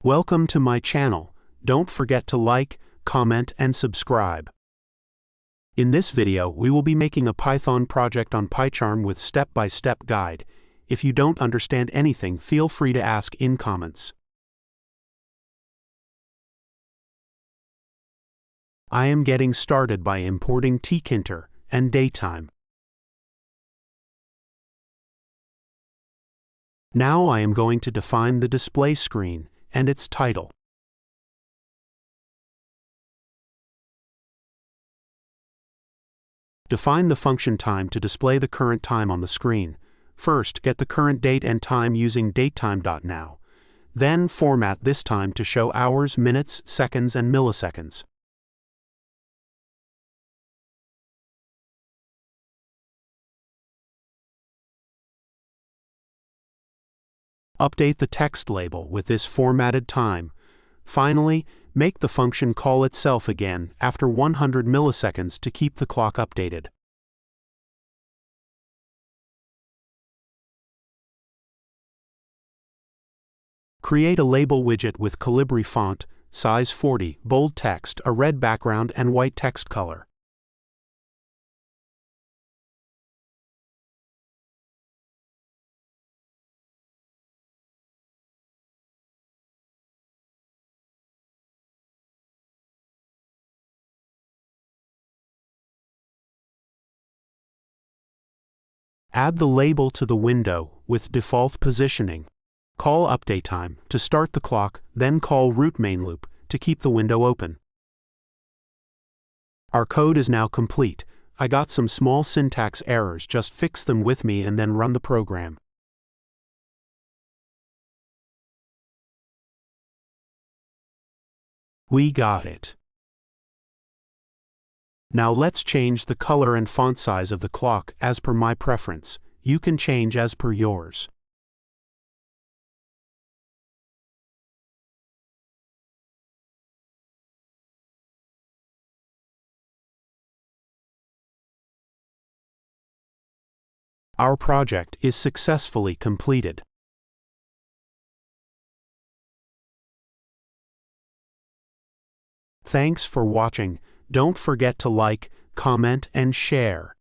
Welcome to my channel. Don't forget to like, comment, and subscribe. In this video, we will be making a Python project on PyCharm with step-by-step guide. If you don't understand anything, feel free to ask in comments. I am getting started by importing Tkinter and datetime. Now I am going to define the display screen and its title. Define the function time to display the current time on the screen. First, get the current date and time using datetime.now. Then format this time to show hours, minutes, seconds, and milliseconds. Update the text label with this formatted time. Finally, make the function call itself again after 100 milliseconds to keep the clock updated. Create a label widget with Calibri font, size 40, bold text, a red background, and white text color. Add the label to the window with default positioning. Call updateTime to start the clock, then call rootMainLoop to keep the window open. Our code is now complete. I got some small syntax errors, just fix them with me and then run the program. We got it. Now let's change the color and font size of the clock as per my preference. You can change as per yours. Our project is successfully completed. Thanks for watching. Don't forget to like, comment, and share.